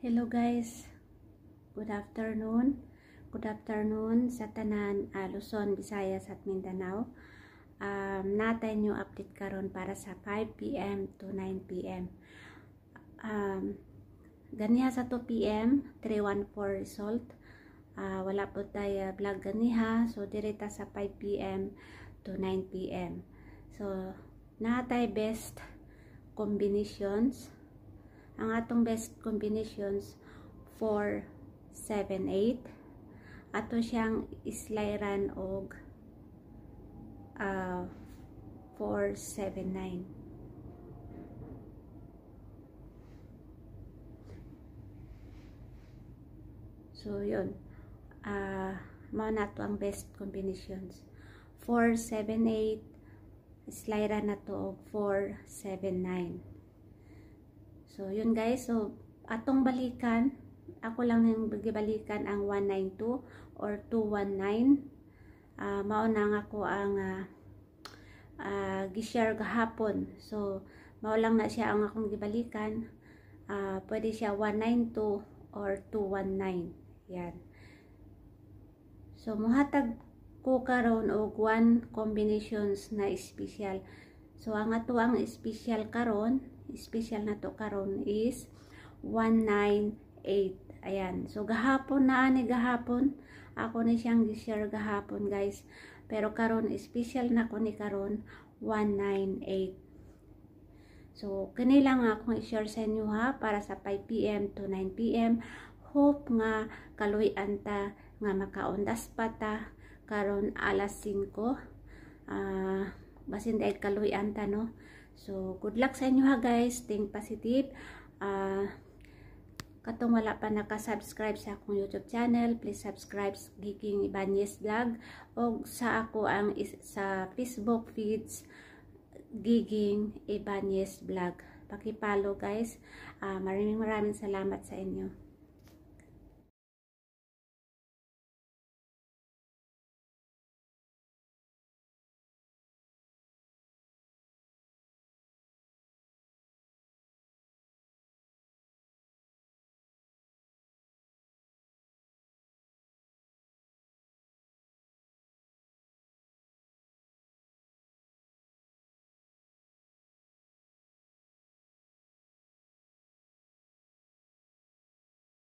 Hello guys, good afternoon. Good afternoon sa tanan, Luzon, Visayas at Mindanao. Natay nyo update karon para sa 5 PM to 9 PM. Ganiha sa 2 PM, 314 result. Wala po tayo vlog ganiha, so direta sa 5 PM to 9 PM. So, natay best combinations. Ang atong best combinations 4, 7, 8. Ato siyang islayran og 4, 7, 9. So yun. Mao na to ang best combinations. 4, 7, 8. Islayran na to og 4, 7, 9. So, yun guys. So, atong balikan, ako lang yung balikan ang 192 or 219. Mao na nga ako ang gishare gahapon. So, mao lang na siya ang akong gibalikan. Pwede siya 192 or 219. Yan. So, muhatag ko karon og 1 combinations na special. So, ang ato ang special karon, special na to karon is 198. Ayan. So, gahapon na ani gahapon. Ako ni siyang gi-share gahapon, guys. Pero karon special na ko ni karon 198. So, kani lang akong i-share sa inyo ha para sa 5 PM to 9 PM. Hope nga kaluy-an ta nga makaundas pa ta karon alas 5. Basin dahil kaluy-an ta, no? So, good luck sa inyo ha guys. Think positive. Katong wala pa naka-subscribe sa akong YouTube channel, please subscribe Giging Ibanez Vlog. O sa ako ang sa Facebook feeds, Giging Ibanez Vlog. Paki-follow guys. Maraming salamat sa inyo.